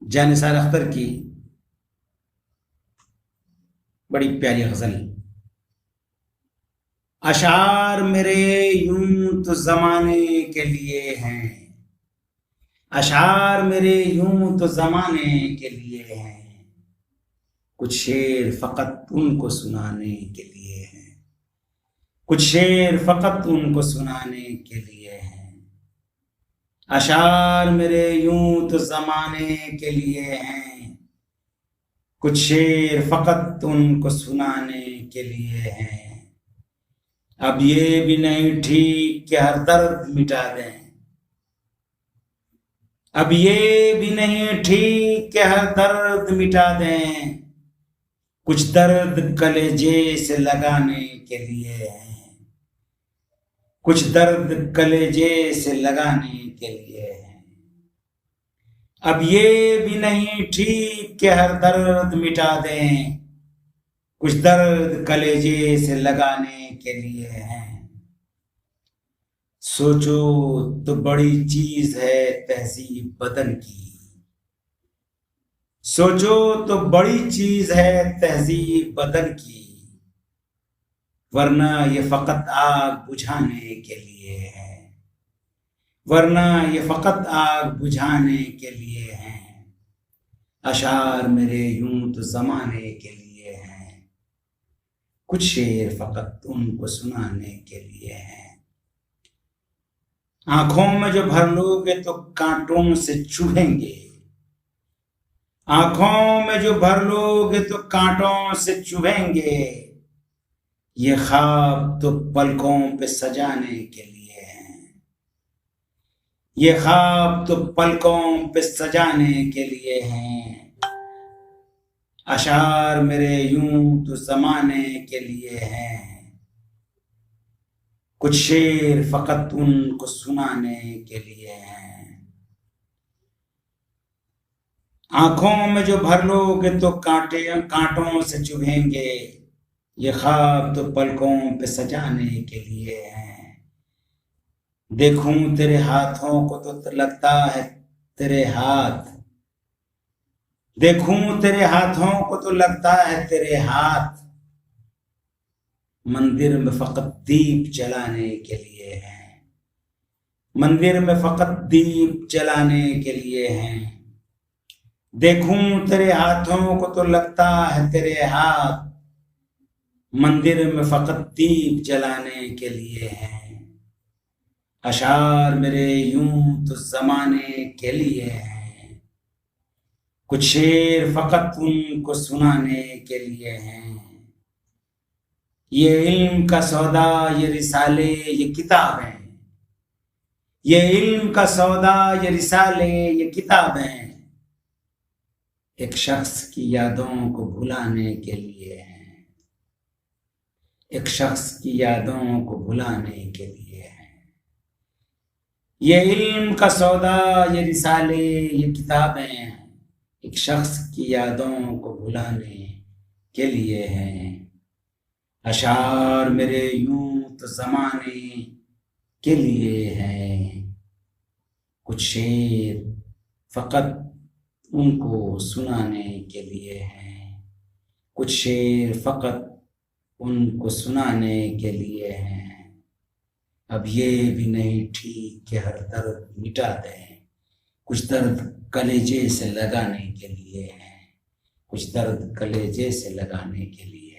जानिसार अख्तर की बड़ी प्यारी गजल। अशार मेरे यूं तो जमाने के लिए हैं, अशार मेरे यूं तो जमाने के लिए हैं, कुछ शेर फकत उनको सुनाने के लिए हैं, कुछ शेर फकत उनको सुनाने के लिए हैं। अशार मेरे यूं तो जमाने के लिए हैं, कुछ शेर फकत उनको सुनाने के लिए हैं। अब ये भी नहीं ठीक कि हर दर्द मिटा दें, अब ये भी नहीं ठीक कि हर दर्द मिटा दें, कुछ दर्द कलेजे से लगाने के लिए हैं, कुछ दर्द कलेजे से लगाने के लिए है। अब ये भी नहीं ठीक कि हर दर्द मिटा दें, कुछ दर्द कलेजे से लगाने के लिए है। सोचो तो बड़ी चीज है तहजीब बदन की, सोचो तो बड़ी चीज है तहजीब बदन की, वरना ये फकत आग बुझाने के लिए है, वरना ये फकत आग बुझाने के लिए है। अशार मेरे यूं तो जमाने के लिए हैं, कुछ शेर फकत उनको सुनाने के लिए हैं। आंखों में जो भर लोगे तो कांटों से चुभेंगे, आंखों में जो भर लोगे तो कांटों से चुभेंगे, ये ख्वाब तो पलकों पे सजाने के लिए हैं, ये ख्वाब तो पलकों पे सजाने के लिए हैं। अशार मेरे यूं तो जमाने के लिए हैं, कुछ शेर फकत उनको सुनाने के लिए हैं। आंखों में जो भर लोगे तो कांटों से चुभेंगे, ये ख्वाब तो पलकों पे सजाने के लिए हैं। देखूं तेरे हाथों को तो लगता है तेरे हाथ, देखूं तेरे हाथों को तो लगता है तेरे हाथ, मंदिर में फकत दीप जलाने के लिए हैं, मंदिर में फकत दीप जलाने के लिए हैं। देखूं तेरे हाथों को तो लगता है तेरे हाथ, मंदिर में फकत दीप जलाने के लिए हैं। अशार मेरे यूं तो जमाने के लिए हैं, कुछ शेर फकत उनको सुनाने के लिए हैं। ये इल्म का सौदा ये रिसाले ये किताबें, ये इल्म का सौदा ये रिसाले ये किताबें, एक शख्स की यादों को भुलाने के लिए हैं, एक शख्स की यादों को भुलाने के लिए हैं। ये इल्म का सौदा ये रिसाले ये किताबें, एक शख्स की यादों को भुलाने के लिए हैं। अशार मेरे यूं तो जमाने के लिए हैं, कुछ शेर फकत उनको सुनाने के लिए हैं, कुछ शेर फकत उनको सुनाने के लिए हैं। अब ये भी नहीं ठीक कि हर दर्द मिटा दें, कुछ दर्द कलेजे से लगाने के लिए हैं, कुछ दर्द कलेजे से लगाने के लिए।